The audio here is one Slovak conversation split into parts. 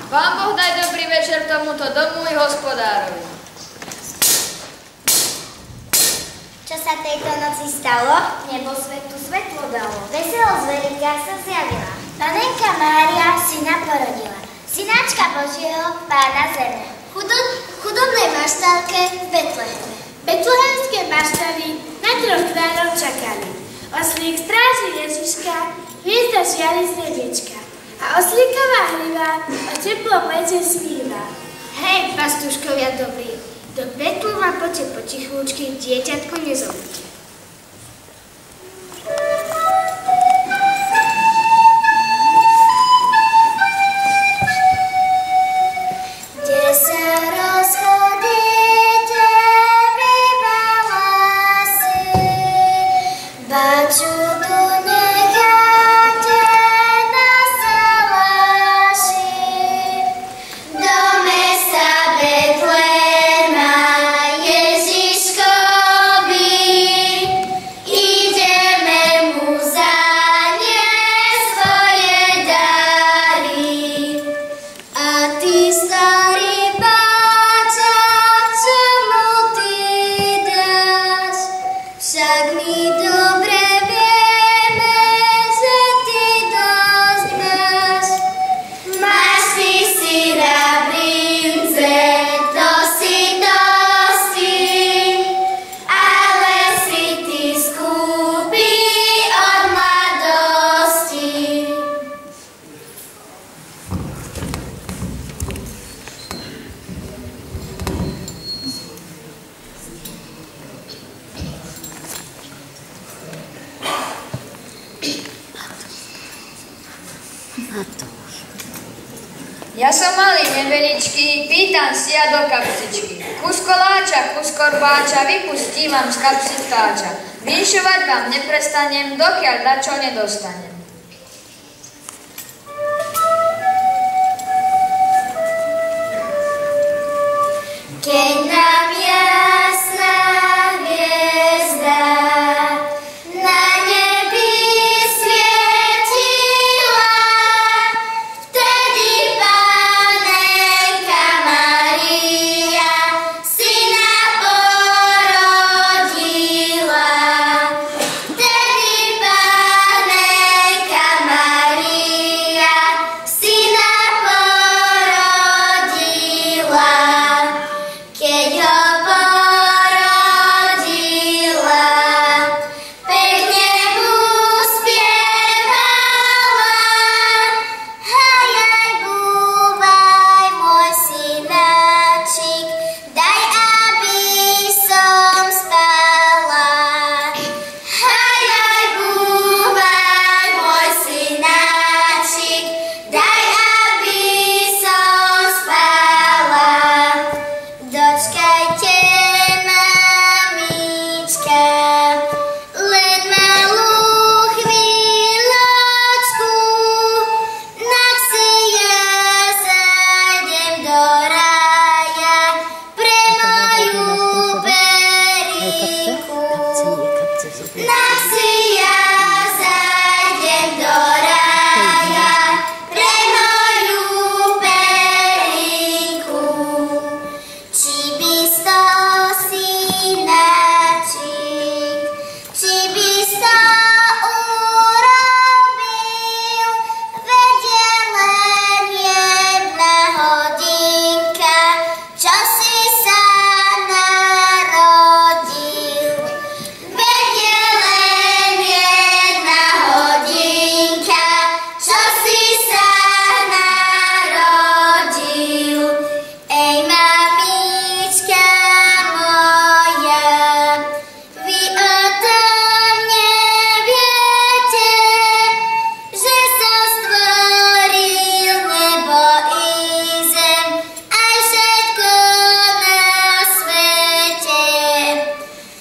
Pán Boh daj dobrý večer tomuto domu i hospodárovi. Čo sa tejto noci stalo? Nebo svetu svetlo dalo. Veselo zverinka sa zjavila. Panenka Mária syna porodila. Synáčka Božieho, Pána zeme. Chudobnej maštálke v Betleheme. Betlehemské maštály na 3 kráľov čakali. Oslík stráži Ježiška, hviezda žiari z nebiečka. A oslíková hliva o teplom lete sníva. Hej, pastuškovia dobrí, do Betlema poďte potichúčky, dieťatko nezobudte. Ja som malý neveličký, pýtam si ja do kapsičky. Kus koláča, kus korbáča, vypustím vám z kapsy vtáča. Vinšovať vám neprestanem, dokiaľ dačo nedostanem. Keď nám jasná hviezda na nebi svietila, vtedy Panenka Mária syna porodila. Vtedy Panenka Mária syna porodila. Keď ho porodila, pekne mu spievala. Hajaj, búvaj, môj synáčik, daj, aby som spala. Hajaj, búvaj, môj synáčik, daj, aby som spala. Dočkajte, mamička, len malú chvíľočku, nak si ja zajdem do rája pre moju Berinku. Nak si ja zajdem do rája pre moju Berinku. Či by sto synáčik, či by sto urobil, vedie len jedna hodinka, čo si sa narodil. Vedie len jedna hodinka, čo si sa narodil. Ej, mamička moja, vy o tom neviete, že som stvoril nebo i zem, aj všetko na svete.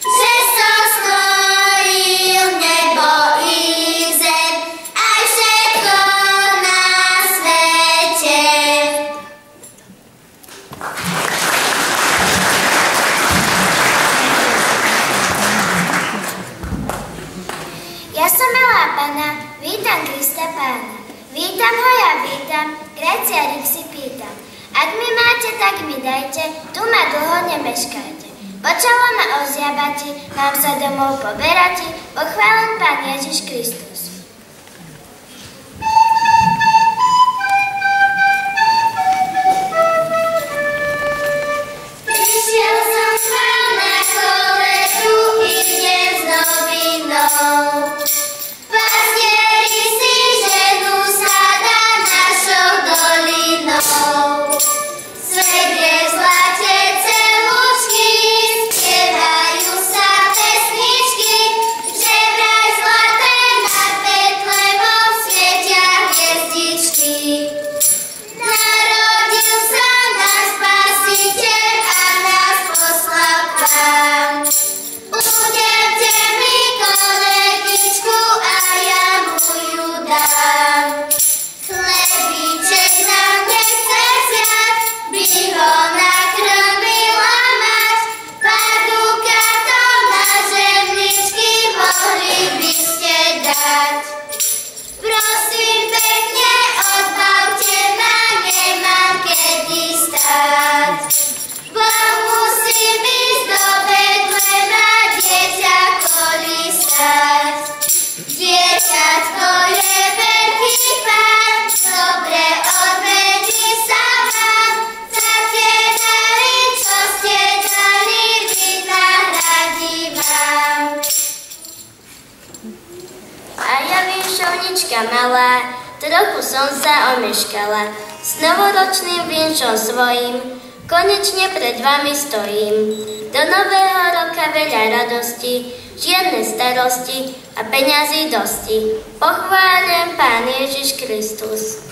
Že som stvoril nebo i zem, aj všetko na svete. Ja som malá Panna, vítam Krista Pána. Vítam ho, ja vítam, gracia si pýtam. Ak mi máte, tak mi dajte, tu ma dlho nemeškajte. Počalo ma ozjabati, mám sa domov poberati, pochválen Pán Ježiš Kristus. Prišiel som k vám na koletu, idem s novinou. Pastieri si ženu sada našou dolinou. Svet je v zlate celúčky, spievajú sa pesničky, že vraj zlaté nad Betlémom svietia hviezdičky. Narodil sa náš Spasiteľ a nás poslal k vám. Udelte mi koletičku a ja mu ju dám. Chlebíček nám nechce vziať, by ho nakrmila mať. Pár dukátov na žemličky mohli by ste dať. Prosím pekne, odbavte ma, nemám kedy stáť. Bo musím ísť do Betlema, dieťa kolísať. Dieťatko je veľký Pán, dobre odmení sa vám. Za tie dary, čo ste dali, vynahradí vám. A ja vinšovnička malá, trochu som sa omeškala. S novoročným vinšom svojím konečne pred vami stojím. Do nového roka veľa radosti, žiadne starosti a peňazí dosti. Pochváľujem Pán Ježiš Kristus.